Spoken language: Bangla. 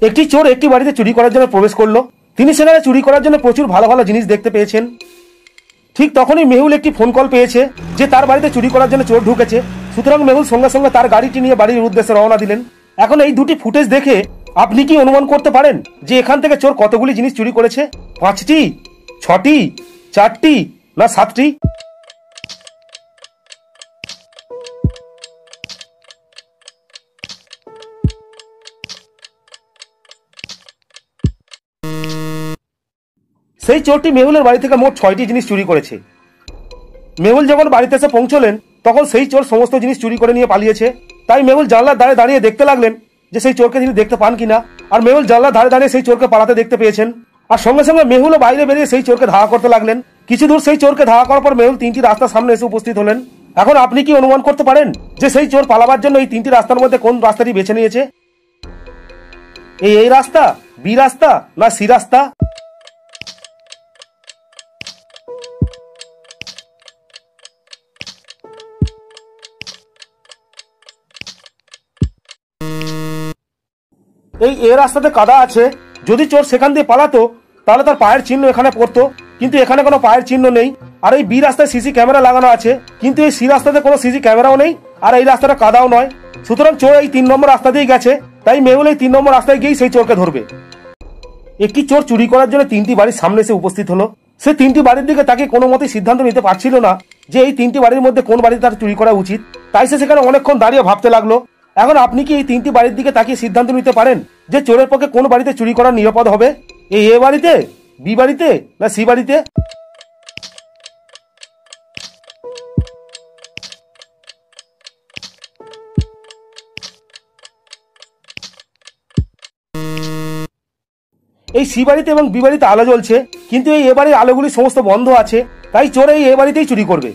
একটি চোর একটি বাড়িতে চুরি করার জন্য প্রবেশ করলো। তিনি সেখানে চুরি করার জন্য প্রচুর ভালো ভালো জিনিস দেখতে পেয়েছেন। ঠিক তখনই মেহুল একটি ফোন কল পেয়েছে যে তার বাড়িতে চুরি করার জন্য চোর ঢুকেছে। সুতরাং মেহুল সঙ্গে সঙ্গে তার গাড়িটি নিয়ে বাড়ির উদ্দেশ্যে রওনা দিলেন। এখন এই দুটি ফুটেজ দেখে আপনি কি অনুমান করতে পারেন যে এখান থেকে চোর কতগুলি জিনিস চুরি করেছে? 5টি, 6টি, 4টি না 7টি? সেই চোরটি মেহুলের বাড়ি থেকে মোট 6টি জিনিস চুরি করেছে। মেহুল যখন বাড়িতে এসে পৌঁছলেন তখন সেই চোর সমস্ত জিনিস চুরি করে নিয়ে পালিয়েছে। তাই মেহুল জানলার ধারে দাঁড়িয়ে দেখতে লাগলেন যে সেই চোরকে তিনি দেখতে পান কিনা। আর মেহুল জানলার ধারে দাঁড়িয়ে সেই চোরকে পালাতে দেখতে পেয়েছেন। আর সঙ্গে সঙ্গে মেহুলও বাইরে বেরিয়ে সেই চোরকে ধাওয়া করতে লাগলেন। কিছু দূর সেই চোরকে ধাওয়া করার পর মেহুল 3টি রাস্তার সামনে এসে উপস্থিত হলেন। এখন আপনি কি অনুমান করতে পারেন যে সেই চোর পালাবার জন্য এই 3টি রাস্তার মধ্যে কোন রাস্তাটি বেছে নিয়েছে? এই রাস্তা, বি রাস্তা না সি রাস্তা? এই এ রাস্তাতে কাদা আছে। যদি চোর সেখান দিয়ে পালাতো তাহলে তার পায়ের চিহ্ন এখানে পড়তো, কিন্তু এখানে কোনো পায়ের চিহ্ন নেই। আর এই বি রাস্তায় সিসি ক্যামেরা লাগানো আছে, কিন্তু এই সি রাস্তাতে কোনো সিসি ক্যামেরাও নেই। আর এই রাস্তাটা কাদাও নয়। সুতরাং চোর এই 3 নম্বর রাস্তা দিয়ে গেছে। তাই মেহুল এই 3 নম্বর রাস্তায় গিয়েই সেই চোরকে ধরবে। একটি চোর চুরি করার জন্য 3টি বাড়ির সামনে এসে উপস্থিত হলো। সে 3টি বাড়ির দিকে তাকে কোনো মতেই সিদ্ধান্ত নিতে পারছিল না যে এই 3টি বাড়ির মধ্যে কোন বাড়িতে তার চুরি করা উচিত। তাই সে সেখানে অনেকক্ষণ দাঁড়িয়ে ভাবতে লাগলো। এখন আপনি কি এই 3টি বাড়ির দিকে তাকিয়ে সিদ্ধান্ত নিতে পারেন যে চোরের পক্ষে কোন বাড়িতে চুরি করা নিরাপদ হবে? এ বাড়িতে, বি বাড়িতে না সি বাড়িতে? এই সি বাড়িতে এবং বি বাড়িতে আলো জ্বলছে, কিন্তু এই এ বাড়ির আলোগুলি সমস্ত বন্ধ আছে। তাই চোর এই এ বাড়িতেই চুরি করবে।